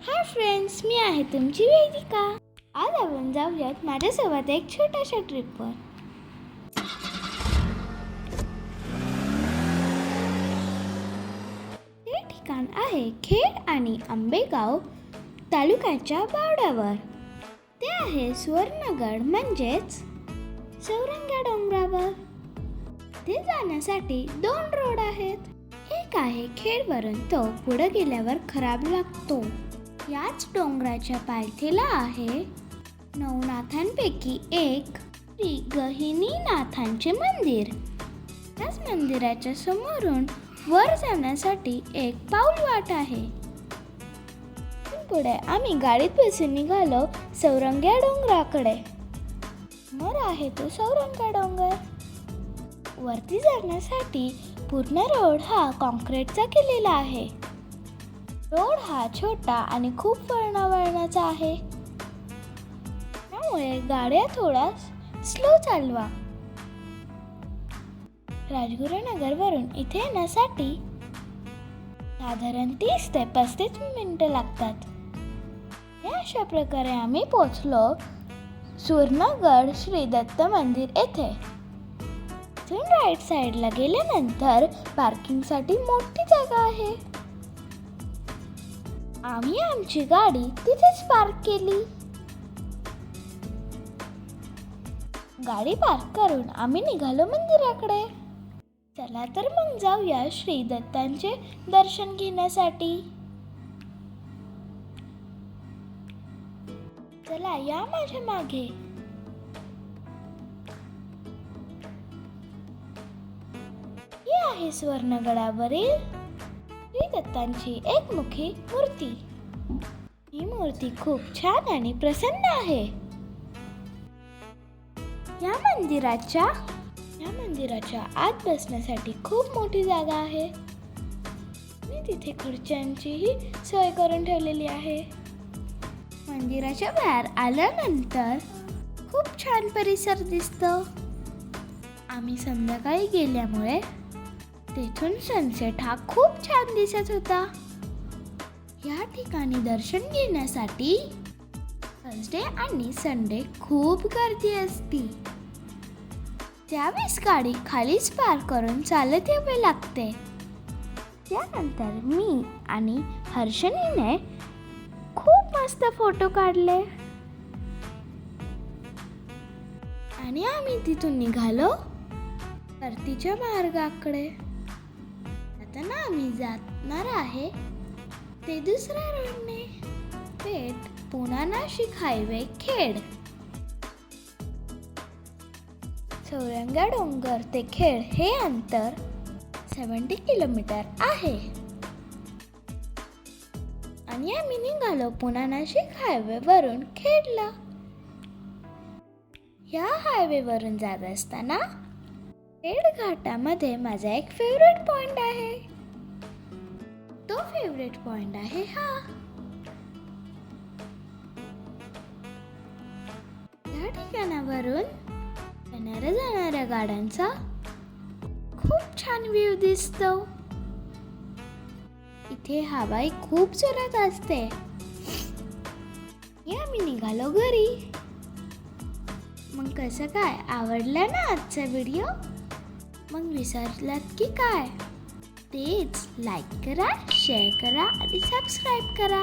Hi friends, मी आहे तुमची वेदिका. आज आपण जाऊयात माझ्यासोबत एक छोट्याशा ट्रिपवर. ते ठिकाण आहे खेड आणि आंबेगाव तालुक्याच्या बावड्यावर. ते आहे सुवर्णगड म्हणजेच चौरंगा डोंगरावर. ते जाण्यासाठी 2 रोड आहेत. एक आहे खेडवरून, तो पुढे गेल्यावर खराब लागतो. याच डोंगराच्या पायथ्याला आहे नवनाथांपैकी एक श्री गहिनीनाथांचे मंदिर. त्याच मंदिराच्या समोरून वर जाण्यासाठी एक पाऊल वाट आहे. पुढे आम्ही गाडीत बसून निघालो चौरंगा डोंगराकडे. समोर आहे तो चौरंगा डोंगर. वरती जाण्यासाठी पूर्ण रोड हा कॉन्क्रीटचा केलेला आहे. रोड हा छोटा आणि खूप वळणावळणाचा आहे, त्यामुळे गाड्या थोडा स्लो चालवा. राजगुरुनगरवरून इथे येण्यासाठी साधारण 30 ते 35 मिनिटं लागतात. या अशा प्रकारे आम्ही पोहोचलो सुवर्णगड श्री दत्त मंदिर येथे. इथून राईट साईडला गेल्यानंतर पार्किंगसाठी मोठी जागा आहे. आम्ही आमची गाडी तिथेच पार्क केली. गाडी पार्क करून आम्ही निघालो मंदिराकडे. चला तर मग जाऊया श्री दत्तांचे दर्शन घेण्यासाठी. चला या माझ्या मागे. ही आहे सुवर्णगडावरील श्री दत्तांची एकमुखी मूर्ती. ही मूर्ती खूप छान आणि प्रसन्न आहे. या मंदिराच्या आत बसण्यासाठी खूप मोठी जागा आहे. मी तिथे खुर्च्यांचीही सोय करून ठेवलेली आहे. मंदिराच्या बाहेर आल्यानंतर खूप छान परिसर दिसतो. आम्ही संध्याकाळी गेल्यामुळे तेथून सनसेट हा खूप छान दिसत होता. या ठिकाणी दर्शन घेण्यासाठी थर्सडे आणि संडे खूप गर्दी असते. त्यावेळेस गाडी खालीच पार्क करून चालत यावे लागते. त्यानंतर मी आणि हर्षणीने खूप मस्त फोटो काढले आणि आम्ही तिथून निघालो परतीच्या मार्गाकडे. आता आम्ही जाणार आहे ते दुसऱ्या रोडने, पेठ पुणा-नाशिक हायवे खेड. चौरंगा डोंगर ते खेड हे अंतर 70 किलोमीटर आहे आणि आम्ही निघालो पुणा-नाशिक हायवे वरून खेडला. या हायवे वरून जात असताना खेड घाटामध्ये माझा एक फेवरेट पॉइंट आहे. तो फेवरेट पॉइंट आहे हा. या ठिकाणावरून येणाऱ्या जाणाऱ्या गाड्यांचा खूप छान व्ह्यू दिसतो. इथे हवाई खूप जोरात असते. आम्ही निघालो घरी. मग कसं काय, आवडला ना आजचा व्हिडिओ? मग विसरलात की काय? तेच लाईक करा, शेअर करा आणि सबस्क्राईब करा.